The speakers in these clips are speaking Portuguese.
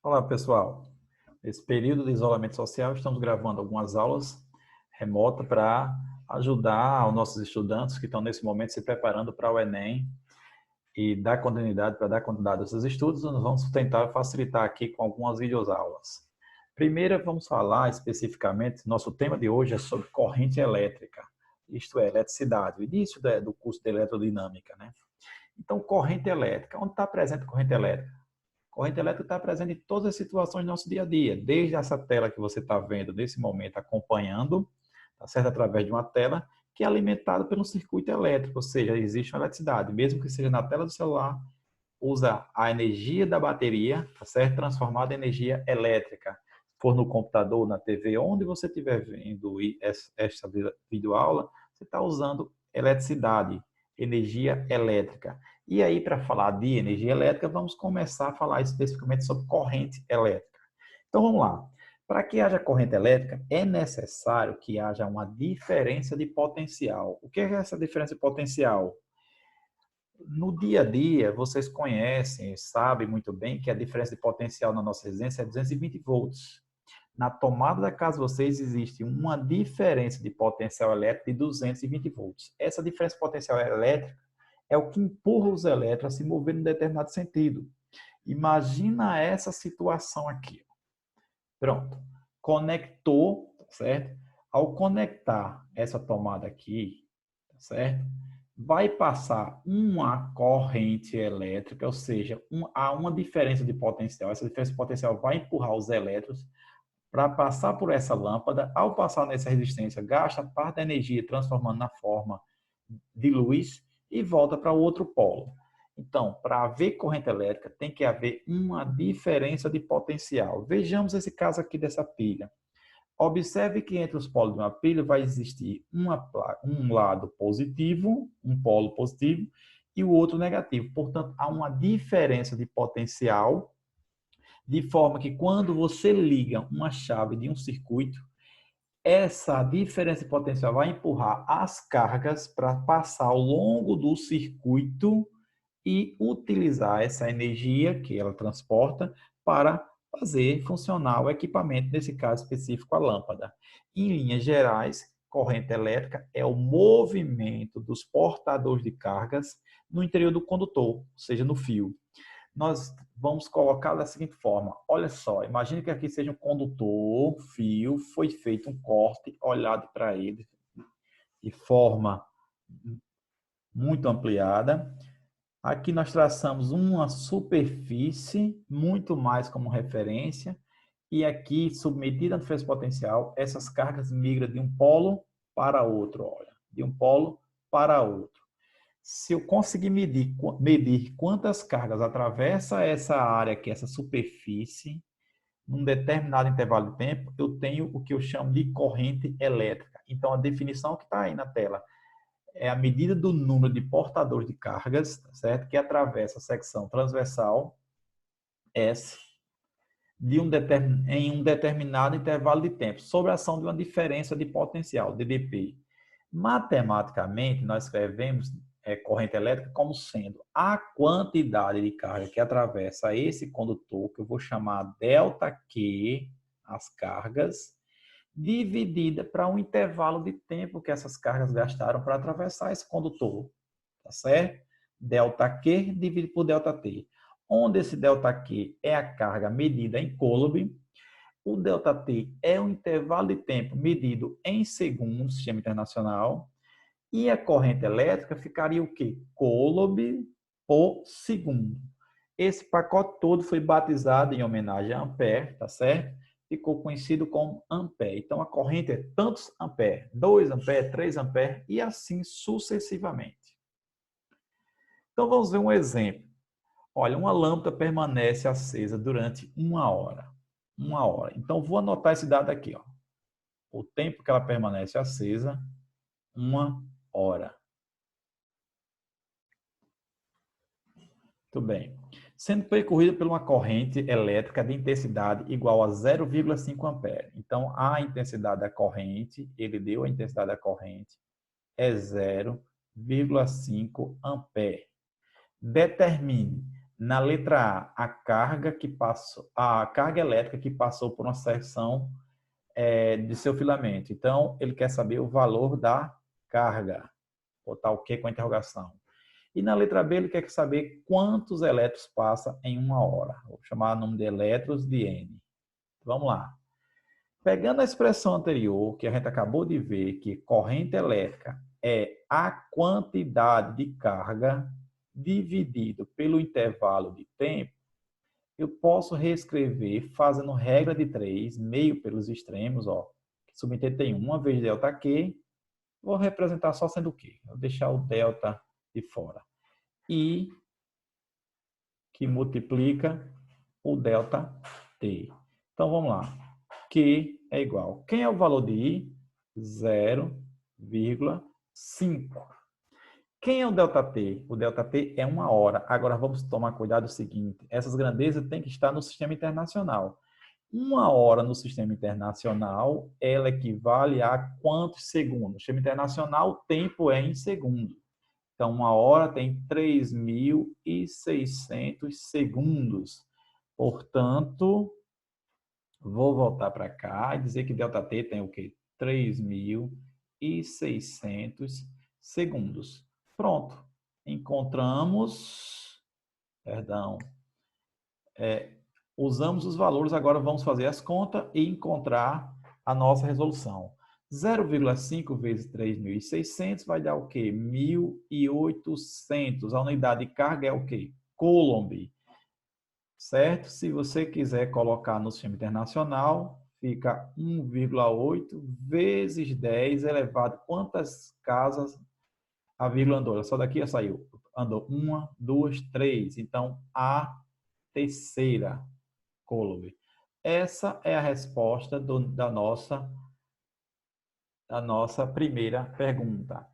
Olá, pessoal. Nesse período de isolamento social, estamos gravando algumas aulas remotas para ajudar os nossos estudantes que estão nesse momento se preparando para o Enem e dar continuidade, para dar continuidade aos seus estudos. Nós vamos tentar facilitar aqui com algumas videoaulas. Primeiro, vamos falar especificamente, nosso tema de hoje é sobre corrente elétrica, isto é, eletricidade, o início do curso de eletrodinâmica, né? Então, corrente elétrica. Onde está presente a corrente elétrica? Corrente elétrica está presente em todas as situações do nosso dia a dia, desde essa tela que você está vendo nesse momento, acompanhando, tá certo? Através de uma tela que é alimentada pelo circuito elétrico, ou seja, existe uma eletricidade, mesmo que seja na tela do celular, usa a energia da bateria, tá certo? Transformada em energia elétrica. Se for no computador, na TV, onde você estiver vendo esta videoaula, você está usando eletricidade, energia elétrica. E aí, para falar de energia elétrica, vamos começar a falar especificamente sobre corrente elétrica. Então, vamos lá. Para que haja corrente elétrica, é necessário que haja uma diferença de potencial. O que é essa diferença de potencial? No dia a dia, vocês conhecem, sabem muito bem que a diferença de potencial na nossa residência é 220 volts. Na tomada da casa de vocês existe uma diferença de potencial elétrico de 220 volts. Essa diferença de potencial elétrico é o que empurra os elétrons a se mover em determinado sentido. Imagina essa situação aqui. Pronto. Conectou, certo? Ao conectar essa tomada aqui, certo? Vai passar uma corrente elétrica, ou seja, há uma diferença de potencial. Essa diferença de potencial vai empurrar os elétrons para passar por essa lâmpada. Ao passar nessa resistência, gasta parte da energia transformando na forma de luz e volta para o outro polo. Então, para haver corrente elétrica, tem que haver uma diferença de potencial. Vejamos esse caso aqui dessa pilha. Observe que entre os polos de uma pilha vai existir um lado positivo, um polo positivo, e o outro negativo. Portanto, há uma diferença de potencial, de forma que quando você liga uma chave de um circuito, essa diferença de potencial vai empurrar as cargas para passar ao longo do circuito e utilizar essa energia que ela transporta para fazer funcionar o equipamento, nesse caso específico, a lâmpada. Em linhas gerais, corrente elétrica é o movimento dos portadores de cargas no interior do condutor, ou seja, no fio. Nós vamos colocar da seguinte forma: olha só, imagine que aqui seja um condutor, fio, foi feito um corte, olhado para ele de forma muito ampliada. Aqui nós traçamos uma superfície, muito mais como referência, e aqui, submetida à diferença potencial, essas cargas migram de um polo para outro, olha, de um polo para outro. Se eu conseguir medir quantas cargas atravessa essa área aqui, essa superfície, num determinado intervalo de tempo, eu tenho o que eu chamo de corrente elétrica. Então, a definição que está aí na tela é a medida do número de portadores de cargas, certo? Que atravessa a secção transversal S em um determinado intervalo de tempo, sobre a ação de uma diferença de potencial, dDP. Matematicamente, nós escrevemos corrente elétrica como sendo a quantidade de carga que atravessa esse condutor, que eu vou chamar ΔQ, as cargas, dividida para um intervalo de tempo que essas cargas gastaram para atravessar esse condutor, tá certo? ΔQ dividido por ΔT, onde esse ΔQ é a carga medida em Coulomb, o ΔT é o intervalo de tempo medido em segundos, sistema internacional, e a corrente elétrica ficaria o quê? Coulomb por segundo. Esse pacote todo foi batizado em homenagem a Ampère, tá certo? Ficou conhecido como Ampère. Então, a corrente é tantos Ampère, 2 Ampère, 3 Ampère e assim sucessivamente. Então, vamos ver um exemplo. Olha, uma lâmpada permanece acesa durante 1 hora. 1 hora. Então, vou anotar esse dado aqui. Ó. O tempo que ela permanece acesa, 1 hora. Muito bem. Sendo percorrida por uma corrente elétrica de intensidade igual a 0,5 ampere. Então, a intensidade da corrente, ele deu a intensidade da corrente, é 0,5 ampere. Determine Na letra A, a carga elétrica que passou por uma seção de seu filamento. Então, ele quer saber o valor da carga. Botar o que com a interrogação. E na letra B, ele quer saber quantos elétrons passa em uma hora. Vou chamar o nome de elétrons de N. Vamos lá. Pegando a expressão anterior, que a gente acabou de ver, que corrente elétrica é a quantidade de carga dividido pelo intervalo de tempo, eu posso reescrever fazendo regra de 3, meio pelos extremos, ó. Subentender tem 1 vezes ΔQ. Vou representar só sendo o quê? Vou deixar o delta de fora. I que multiplica o delta T. Então, vamos lá. Q é igual. Quem é o valor de I? 0,5. Quem é o ΔT? O ΔT é 1 hora. Agora, vamos tomar cuidado do seguinte. Essas grandezas têm que estar no sistema internacional. 1 hora no sistema internacional, ela equivale a quantos segundos? No sistema internacional, o tempo é em segundo. Então, 1 hora tem 3.600 segundos. Portanto, vou voltar para cá e dizer que ΔT tem o quê? 3.600 segundos. Pronto. Encontramos, usamos os valores, agora vamos fazer as contas e encontrar a nossa resolução. 0,5 vezes 3.600 vai dar o quê? 1.800. A unidade de carga é o quê? Coulomb. Certo? Se você quiser colocar no sistema internacional, fica 1,8 vezes 10 elevado. Quantas casas a vírgula andou? Só daqui já saiu. Andou 1, 2, 3. Então, a terceira Coulomb. Essa é a resposta da nossa primeira pergunta.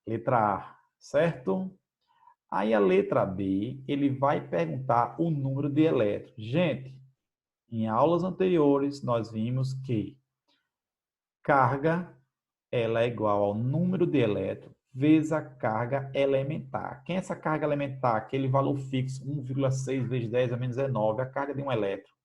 Letra A, certo? Aí a letra B, ele vai perguntar o número de elétrons. Gente, em aulas anteriores, nós vimos que carga ela é igual ao número de elétrons vezes a carga elementar. Quem é essa carga elementar? Aquele valor fixo, 1,6 vezes 10 a menos 19, a carga de um elétron.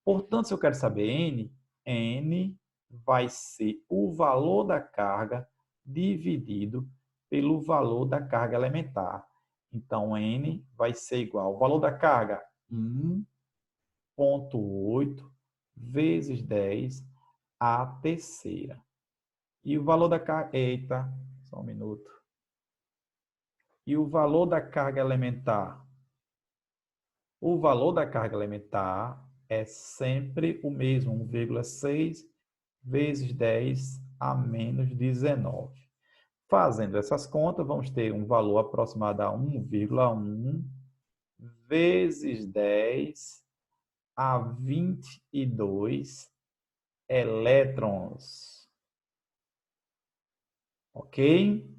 Portanto, se eu quero saber N, N vai ser o valor da carga dividido pelo valor da carga elementar. Então, N vai ser igual ao valor da carga 1,8 vezes 10 à terceira. E o valor da carga... Eita, só um minuto. E o valor da carga elementar? O valor da carga elementar é sempre o mesmo, 1,6 vezes 10 a menos 19. Fazendo essas contas, vamos ter um valor aproximado a 1,1 vezes 10 a 22 elétrons. Ok?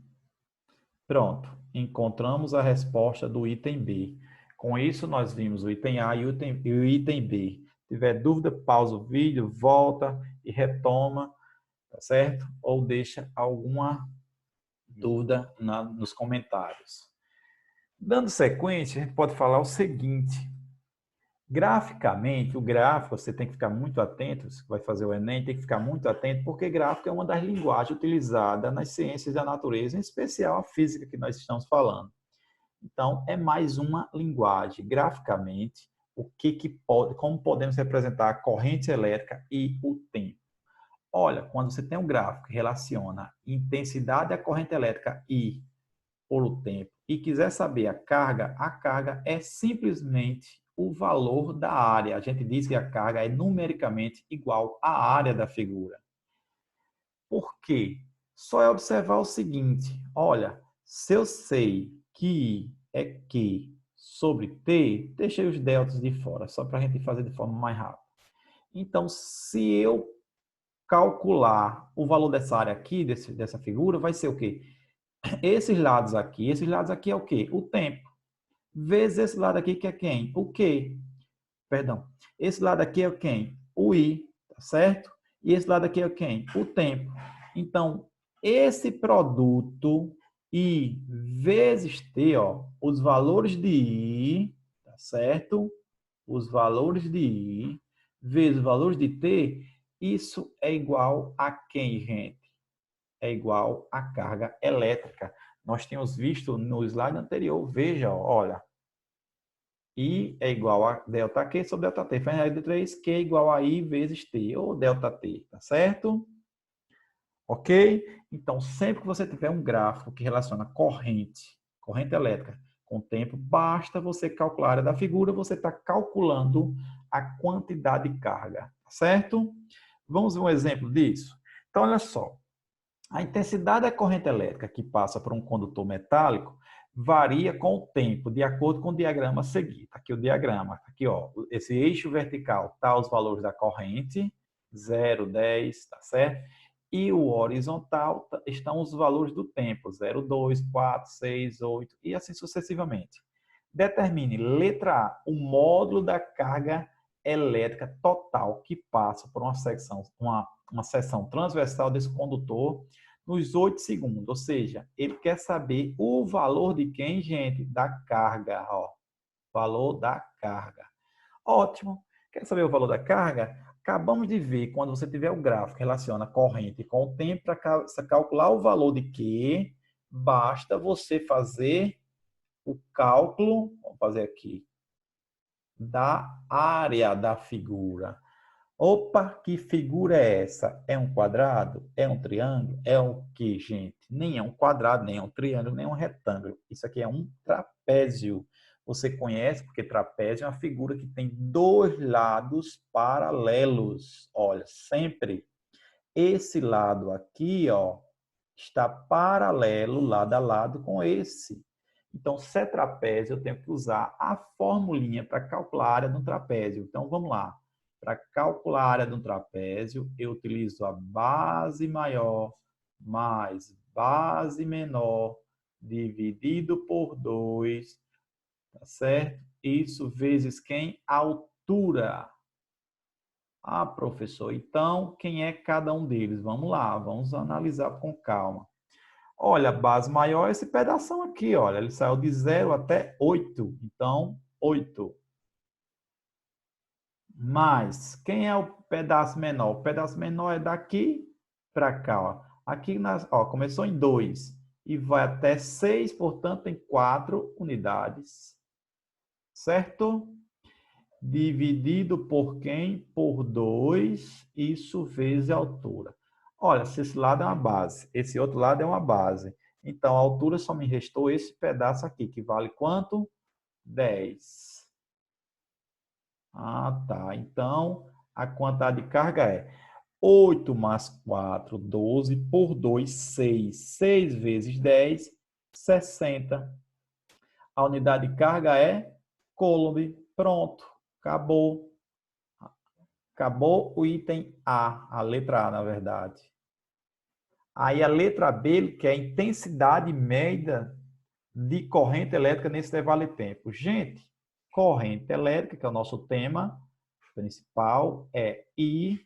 Pronto. Encontramos a resposta do item B. Com isso, nós vimos o item A e o item B. Se tiver dúvida, pausa o vídeo, volta e retoma, tá certo? Ou deixa alguma dúvida nos comentários. Dando sequência, a gente pode falar o seguinte. Graficamente, o gráfico, você tem que ficar muito atento, você vai fazer o Enem, tem que ficar muito atento, porque gráfico é uma das linguagens utilizadas nas ciências da natureza, em especial a física que nós estamos falando. Então, é mais uma linguagem. Graficamente, como podemos representar a corrente elétrica e o tempo. Olha, quando você tem um gráfico que relaciona intensidade da corrente elétrica I por o tempo e quiser saber a carga é simplesmente o valor da área. A gente diz que a carga é numericamente igual à área da figura. Por quê? Só é observar o seguinte, olha, se eu sei que I é Q sobre T, deixei os deltas de fora, só para a gente fazer de forma mais rápida. Então, se eu calcular o valor dessa área aqui, dessa figura, vai ser o quê? Esses lados aqui é o quê? O tempo. Vezes esse lado aqui que é quem? O Q. Perdão. Esse lado aqui é quem? O I, tá certo? E esse lado aqui é quem? O tempo. Então, esse produto I vezes T, ó, os valores de I, tá certo? Os valores de I vezes os valores de T, isso é igual a quem, gente? É igual a carga elétrica. Nós tínhamos visto no slide anterior, veja, olha, I é igual a delta Q sobre delta T. Faz regra de 3, Q é igual a I vezes T, ou delta T, tá certo? Ok? Então, sempre que você tiver um gráfico que relaciona corrente elétrica, com o tempo, basta você calcular a área da figura, você está calculando a quantidade de carga, certo? Vamos ver um exemplo disso? Então, olha só. A intensidade da corrente elétrica que passa por um condutor metálico varia com o tempo, de acordo com o diagrama a seguir. Tá aqui o diagrama. Aqui, ó, esse eixo vertical tá os valores da corrente, 0, 10, tá certo? E o horizontal estão os valores do tempo, 0, 2, 4, 6, 8 e assim sucessivamente. Determine, letra A, o módulo da carga elétrica total que passa por uma seção transversal desse condutor nos 8 segundos. Ou seja, ele quer saber o valor de quem, gente? Da carga. Ó. Valor da carga. Ótimo. Quer saber o valor da carga? Acabamos de ver, quando você tiver o gráfico que relaciona a corrente com o tempo, para calcular o valor de Q, basta você fazer o cálculo, vamos fazer aqui, da área da figura. Opa, que figura é essa? É um quadrado? É um triângulo? É o que, gente? Nem é um quadrado, nem é um triângulo, nem é um retângulo. Isso aqui é um trapézio. Você conhece porque trapézio é uma figura que tem dois lados paralelos. Olha, sempre esse lado aqui, ó, está paralelo lado a lado com esse. Então, se é trapézio, eu tenho que usar a formulinha para calcular a área de um trapézio. Então, vamos lá. Para calcular a área de um trapézio, eu utilizo a base maior mais base menor dividido por 2, tá certo? Isso vezes quem? Altura. Ah, professor, então quem é cada um deles? Vamos lá, vamos analisar com calma. Olha, a base maior é esse pedação aqui, olha, ele saiu de 0 até 8, então 8. Mais, quem é o pedaço menor? O pedaço menor é daqui para cá, ó. Aqui, começou em 2 e vai até 6, portanto, tem 4 unidades, certo? Dividido por quem? Por 2, isso vezes a altura. Olha, se esse lado é uma base, esse outro lado é uma base. Então, a altura só me restou esse pedaço aqui, que vale quanto? 10. Ah, tá. Então, a quantidade de carga é 8 mais 4, 12, por 2, 6. 6 vezes 10, 60. A unidade de carga é coulomb. Pronto, acabou. Acabou o item A, a letra A, na verdade. Aí a letra B, que é a intensidade média de corrente elétrica nesse intervalo de tempo. Gente, corrente elétrica, que é o nosso tema principal, é I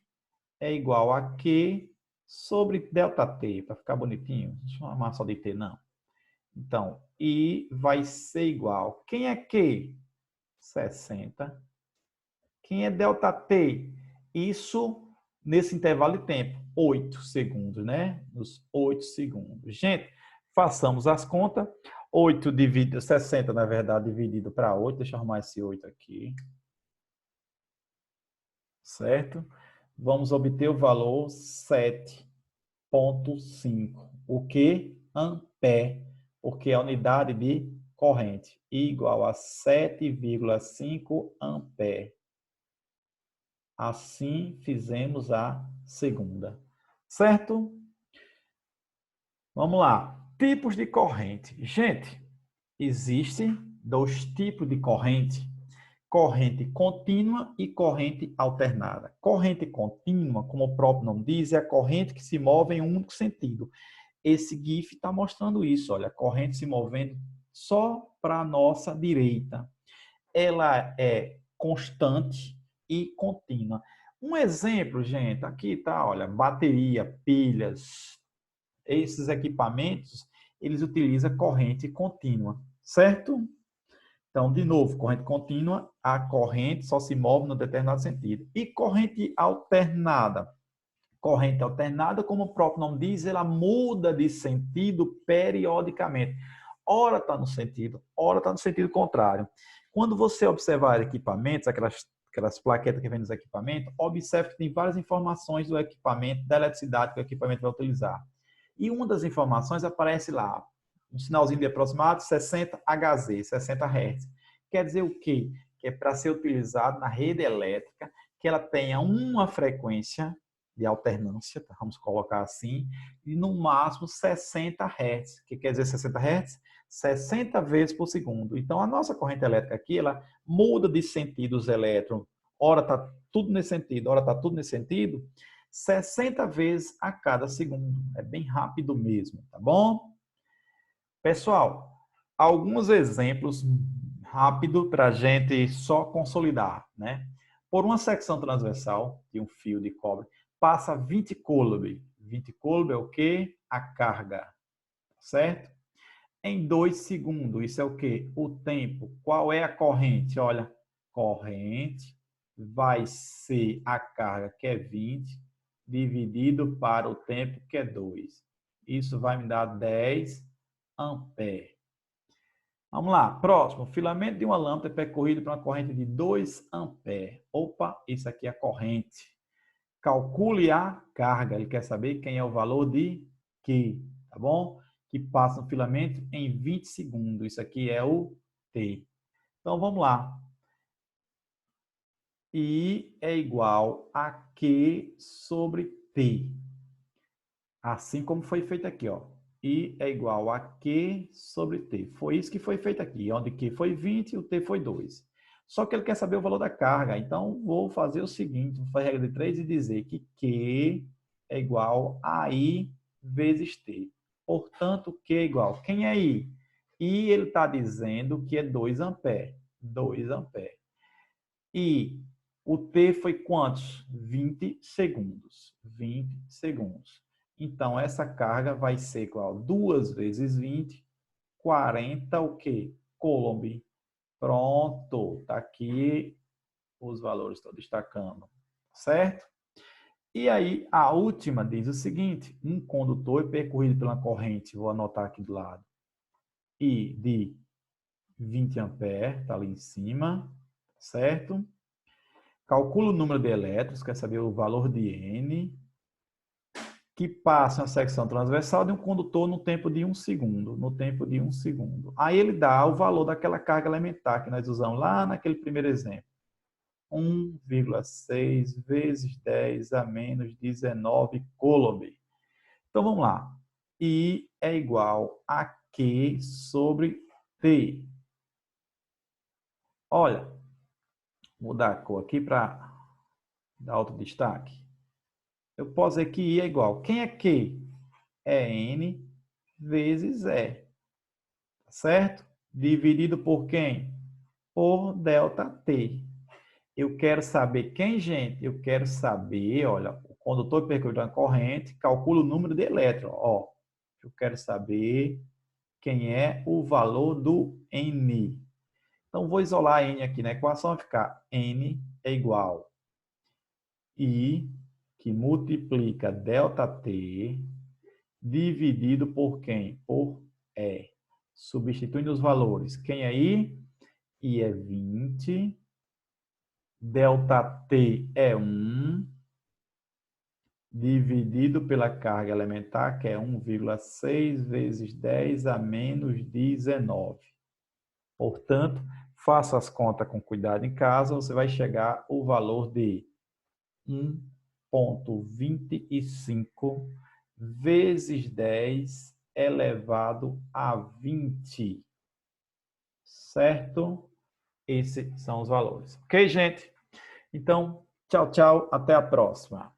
é igual a Q sobre ΔT, para ficar bonitinho. Não vou chamar só de T, não. Então, I vai ser igual. Quem é Q? 60. Quem é ΔT? Isso nesse intervalo de tempo, 8 segundos, né? Nos 8 segundos. Gente, façamos as contas. 8 dividido, 60, na verdade, dividido para 8. Deixa eu arrumar esse 8 aqui. Certo? Vamos obter o valor 7,5. O que? Ampere, porque é a unidade de corrente, igual a 7,5 ampere. Assim fizemos a segunda. Certo? Vamos lá. Tipos de corrente. Gente, existem dois tipos de corrente. Corrente contínua e corrente alternada. Corrente contínua, como o próprio nome diz, é a corrente que se move em um único sentido. Esse GIF está mostrando isso. Olha, a corrente se movendo só para a nossa direita. Ela é constante e contínua. Um exemplo, gente, aqui tá, olha, bateria, pilhas, esses equipamentos, eles utilizam corrente contínua, certo? Então, de novo, corrente contínua, a corrente só se move no determinado sentido. E corrente alternada? Corrente alternada, como o próprio nome diz, ela muda de sentido periodicamente. Ora está no sentido, ora está no sentido contrário. Quando você observar equipamentos, aquelas plaquetas que vem nos equipamentos, observe que tem várias informações do equipamento, da eletricidade que o equipamento vai utilizar. E uma das informações aparece lá, um sinalzinho de aproximado, 60 Hz, 60 Hz. Quer dizer o quê? Que é para ser utilizado na rede elétrica, que ela tenha uma frequência de alternância, vamos colocar assim, e no máximo 60 Hz. O que quer dizer 60 Hz? 60 vezes por segundo. Então, a nossa corrente elétrica aqui, ela muda de sentido os elétrons. Ora está tudo nesse sentido, ora está tudo nesse sentido, 60 vezes a cada segundo. É bem rápido mesmo, tá bom? Pessoal, alguns exemplos rápido para a gente só consolidar, né? Por uma secção transversal de um fio de cobre, passa 20 coulomb. 20 coulomb é o quê? A carga, certo? Em 2 segundos, isso é o quê? O tempo. Qual é a corrente? Olha, corrente vai ser a carga, que é 20, dividido para o tempo, que é 2. Isso vai me dar 10 amperes. Vamos lá, próximo. Filamento de uma lâmpada é percorrido por uma corrente de 2 amperes. Opa, isso aqui é a corrente. Calcule a carga. Ele quer saber quem é o valor de Q, tá bom? Que passa no filamento em 20 segundos. Isso aqui é o T. Então, vamos lá. I é igual a Q sobre T. Assim como foi feito aqui, ó. I é igual a Q sobre T. Foi isso que foi feito aqui, onde Q foi 20 e o T foi 2. Só que ele quer saber o valor da carga. Então, vou fazer o seguinte, vou fazer a regra de 3 e dizer que Q é igual a I vezes T. Portanto, Q é igual. Quem é I? I, ele está dizendo que é 2 amperes. 2 amperes. E o T foi quantos? 20 segundos. 20 segundos. Então, essa carga vai ser igual a 2 vezes 20, 40 o quê? Coulomb. Pronto, está aqui os valores, estou destacando, certo? E aí, a última diz o seguinte, um condutor é percorrido pela corrente, vou anotar aqui do lado, I de 20 amperes, está ali em cima, certo? Calcula o número de elétrons, quer saber o valor de N, que passa uma secção transversal de um condutor no tempo de 1 segundo. No tempo de 1 segundo. Aí ele dá o valor daquela carga elementar que nós usamos lá naquele primeiro exemplo. 1,6 vezes 10 a menos 19 coulomb. Então vamos lá. I é igual a Q sobre T. Olha, vou mudar a cor aqui para dar outro destaque. Eu posso dizer que I é igual. Quem é Q? É N vezes E. Certo? Dividido por quem? Por ΔT. Eu quero saber quem, gente? Eu quero saber, olha, o condutor percorreu uma corrente, calcula o número de elétrons. Ó, eu quero saber quem é o valor do N. Então, vou isolar N aqui na equação, vai ficar N é igual I, que multiplica ΔT, dividido por quem? Por E. Substituindo os valores. Quem aí? I é 20. ΔT é 1. Dividido pela carga elementar, que é 1,6 vezes 10 a menos 19. Portanto, faça as contas com cuidado em casa, você vai chegar ao valor de 1,25 vezes 10 elevado a 20. Certo? Esses são os valores. Ok, gente? Então, tchau, tchau. Até a próxima.